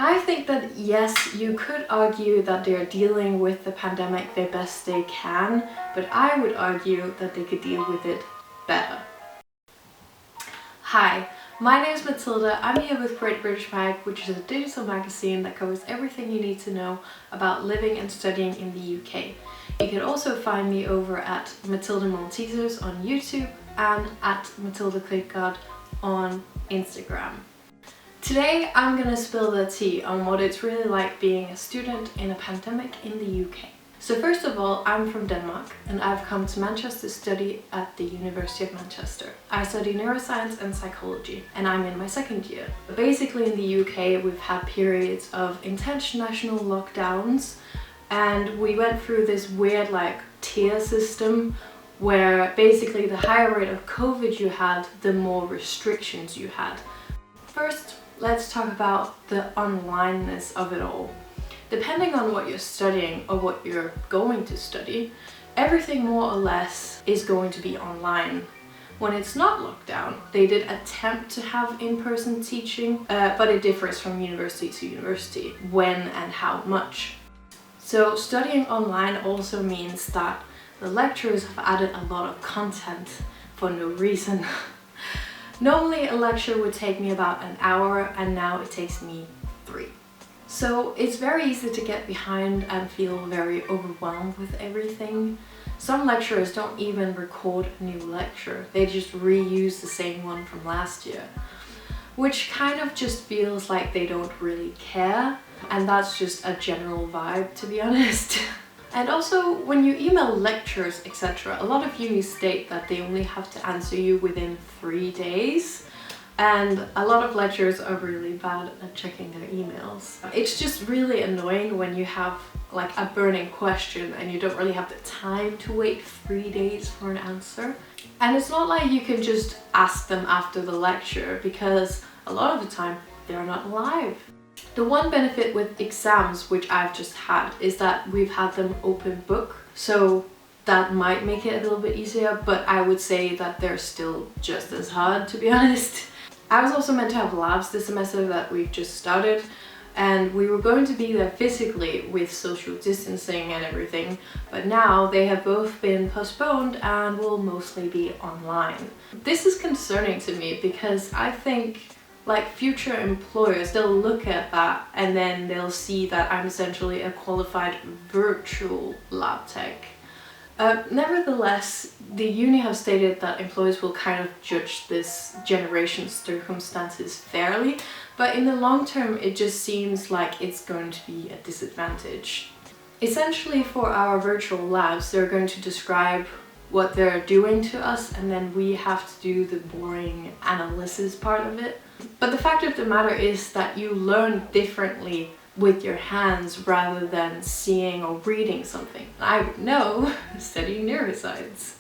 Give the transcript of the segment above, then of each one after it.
I think that yes, you could argue that they're dealing with the pandemic the best they can, but I would argue that they could deal with it better. Hi, my name is Mathilde. I'm here with Great British Mag, which is a digital magazine that covers everything you need to know about living and studying in the UK. You can also find me over at Mathilde Maltesers on YouTube and at Mathilde Klitgaard on Instagram. Today I'm gonna spill the tea on what it's really like being a student in a pandemic in the UK. So first of all, I'm from Denmark and I've come to Manchester to study at the University of Manchester. I study neuroscience and psychology and I'm in my second year. Basically in the UK we've had periods of intense national lockdowns and we went through this weird tier system where basically the higher rate of COVID you had, the more restrictions you had. First, let's talk about the onlineness of it all. Depending on what you're studying or what you're going to study, everything more or less is going to be online. When it's not lockdown, they did attempt to have in-person teaching, but it differs from university to university, when and how much. So studying online also means that the lecturers have added a lot of content for no reason. Normally a lecture would take me about an hour and now it takes me 3. So it's very easy to get behind and feel very overwhelmed with everything. Some lecturers don't even record a new lecture, they just reuse the same one from last year. Which kind of just feels like they don't really care, and that's just a general vibe, to be honest. And also, when you email lectures, etc., a lot of unis state that they only have to answer you within 3 days. And a lot of lecturers are really bad at checking their emails. It's just really annoying when you have a burning question and you don't really have the time to wait 3 days for an answer. And it's not like you can just ask them after the lecture because a lot of the time they're not live. The one benefit with exams, which I've just had, is that we've had them open book, so that might make it a little bit easier, but I would say that they're still just as hard, to be honest. I was also meant to have labs this semester that we've just started, and we were going to be there physically with social distancing and everything, but now they have both been postponed and will mostly be online. This is concerning to me because I think future employers, they'll look at that and then they'll see that I'm essentially a qualified virtual lab tech. Nevertheless, the uni have stated that employers will kind of judge this generation's circumstances fairly, but in the long term it just seems like it's going to be a disadvantage. Essentially for our virtual labs, they're going to describe what they're doing to us and then we have to do the boring analysis part of it. But the fact of the matter is that you learn differently with your hands rather than seeing or reading something. I would know, studying neuroscience.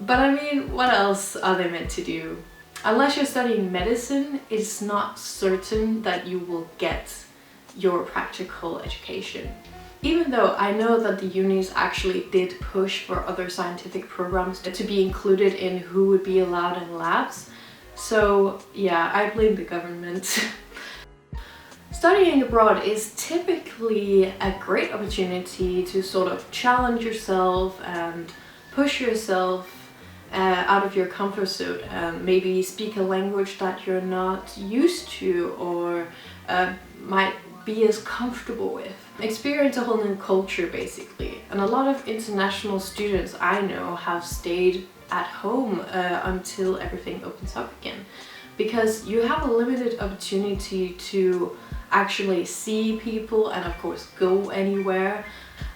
But I mean, what else are they meant to do? Unless you're studying medicine, it's not certain that you will get your practical education. Even though I know that the unis actually did push for other scientific programs to be included in who would be allowed in labs. So yeah, I blame the government. Studying abroad is typically a great opportunity to sort of challenge yourself and push yourself out of your comfort zone and maybe speak a language that you're not used to or might be as comfortable with. Experience a whole new culture basically. And a lot of international students I know have stayed at home until everything opens up again, because you have a limited opportunity to actually see people and of course go anywhere,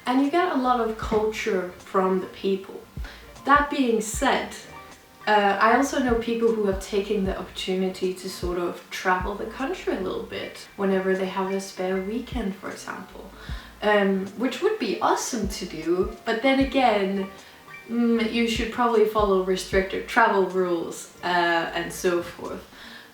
and you get a lot of culture from the people. That being said, I also know people who have taken the opportunity to sort of travel the country a little bit whenever they have a spare weekend, for example, which would be awesome to do, but then again, you should probably follow restricted travel rules and so forth.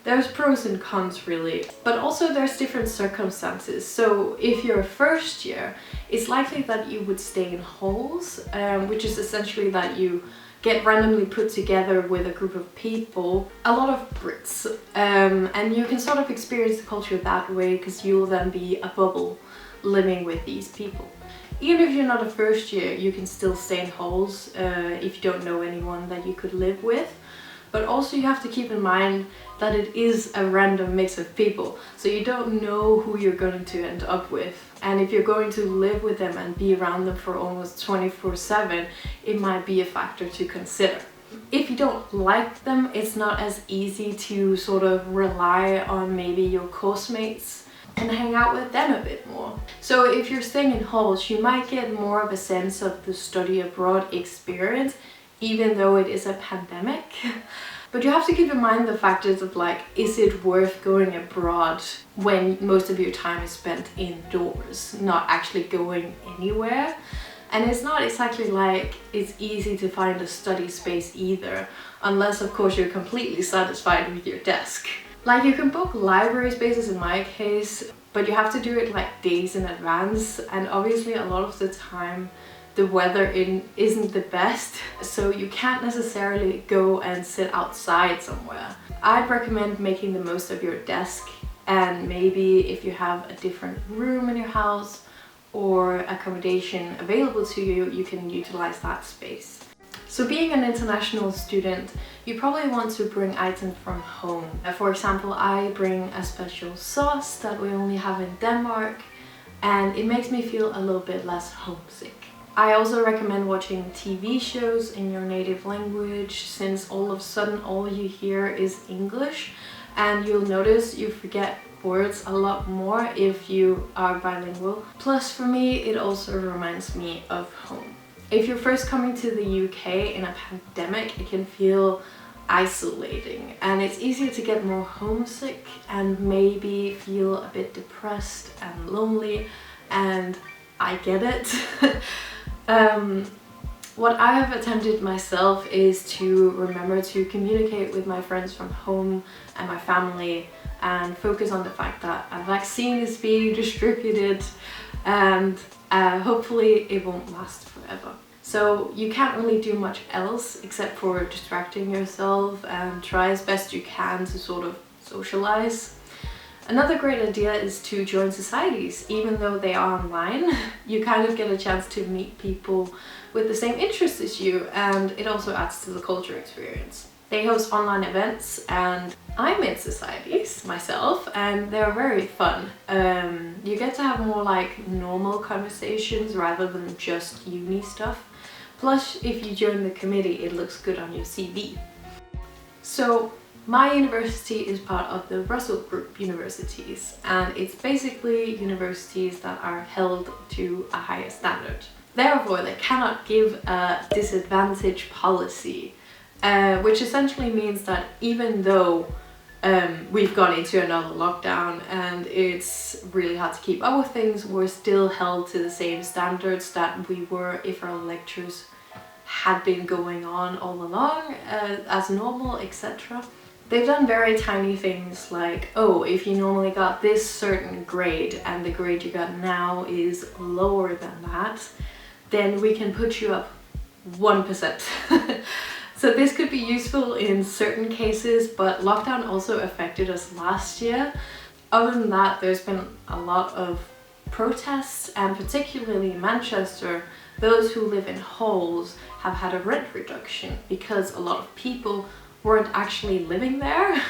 There's pros and cons really, but also there's different circumstances. So if you're a first year, it's likely that you would stay in halls, which is essentially that you get randomly put together with a group of people, a lot of Brits, and you can sort of experience the culture that way because you will then be a bubble living with these people. Even if you're not a first year, you can still stay in halls if you don't know anyone that you could live with. But also you have to keep in mind that it is a random mix of people, so you don't know who you're going to end up with. And if you're going to live with them and be around them for almost 24/7, it might be a factor to consider. If you don't like them, it's not as easy to sort of rely on maybe your course mates and hang out with them a bit more. So if you're staying in halls, you might get more of a sense of the study abroad experience, even though it is a pandemic. But you have to keep in mind the factors of like, is it worth going abroad when most of your time is spent indoors, not actually going anywhere? And it's not exactly like it's easy to find a study space either, unless of course you're completely satisfied with your desk. Like, you can book library spaces in my case, but you have to do it like days in advance, and obviously a lot of the time the weather isn't the best, so you can't necessarily go and sit outside somewhere. I'd recommend making the most of your desk, and maybe if you have a different room in your house or accommodation available to you, you can utilize that space. So being an international student, you probably want to bring items from home. For example, I bring a special sauce that we only have in Denmark, and it makes me feel a little bit less homesick. I also recommend watching TV shows in your native language, since all of a sudden all you hear is English, and you'll notice you forget words a lot more if you are bilingual. Plus, for me, it also reminds me of home. If you're first coming to the UK in a pandemic, it can feel isolating, and it's easier to get more homesick and maybe feel a bit depressed and lonely, and I get it. What I have attempted myself is to remember to communicate with my friends from home and my family, and focus on the fact that a vaccine is being distributed, and hopefully it won't last forever. So you can't really do much else except for distracting yourself and try as best you can to sort of socialize. Another great idea is to join societies. Even though they are online, you kind of get a chance to meet people with the same interests as you, and it also adds to the culture experience. They host online events, and I'm in societies myself, and they're very fun. You get to have more like normal conversations rather than just uni stuff. Plus, if you join the committee, it looks good on your CV. So, my university is part of the Russell Group universities, and it's basically universities that are held to a higher standard. Therefore, they cannot give a disadvantage policy, which essentially means that even though we've gone into another lockdown and it's really hard to keep up with things, we're still held to the same standards that we were if our lectures had been going on all along as normal, etc. They've done very tiny things like, oh, if you normally got this certain grade and the grade you got now is lower than that, then we can put you up 1%. So this could be useful in certain cases, but lockdown also affected us last year. Other than that, there's been a lot of protests, and particularly in Manchester, those who live in halls have had a rent reduction because a lot of people weren't actually living there.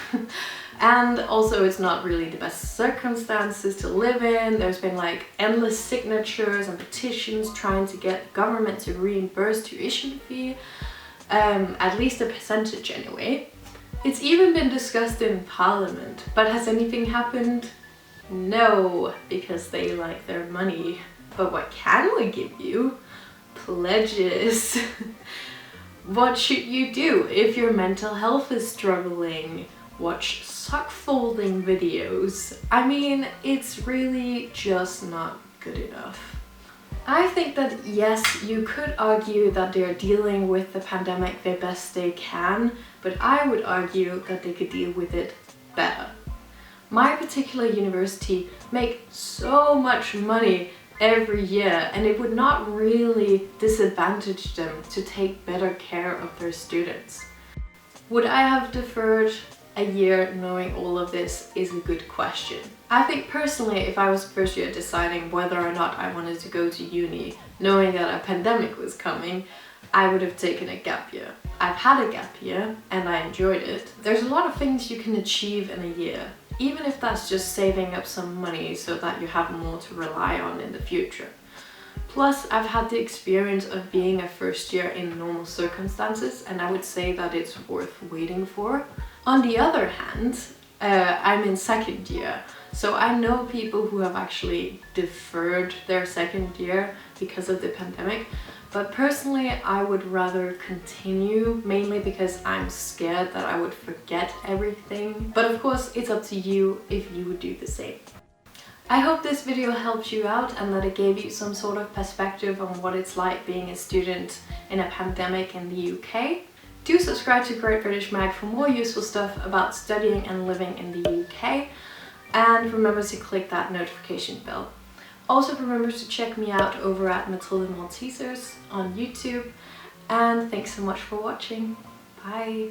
And also it's not really the best circumstances to live in. There's been like endless signatures and petitions trying to get the government to reimburse tuition fee, at least a percentage anyway. It's even been discussed in Parliament, but has anything happened? No, because they like their money. But what can we give you? Pledges. What should you do if your mental health is struggling? Watch sock folding videos. I mean, it's really just not good enough. I think that yes, you could argue that they're dealing with the pandemic the best they can, but I would argue that they could deal with it better. My particular university make so much money every year, and it would not really disadvantage them to take better care of their students. Would I have deferred a year knowing all of this is a good question. I think personally, if I was first year deciding whether or not I wanted to go to uni, knowing that a pandemic was coming, I would have taken a gap year. I've had a gap year and I enjoyed it. There's a lot of things you can achieve in a year, even if that's just saving up some money so that you have more to rely on in the future. Plus, I've had the experience of being a first year in normal circumstances, and I would say that it's worth waiting for. On the other hand, I'm in second year, so I know people who have actually deferred their second year because of the pandemic. But personally, I would rather continue, mainly because I'm scared that I would forget everything. But of course, it's up to you if you would do the same. I hope this video helped you out and that it gave you some sort of perspective on what it's like being a student in a pandemic in the UK. Do subscribe to Great British Mag for more useful stuff about studying and living in the UK. And remember to click that notification bell. Also remember to check me out over at Mathilde Maltesers on YouTube. And thanks so much for watching. Bye!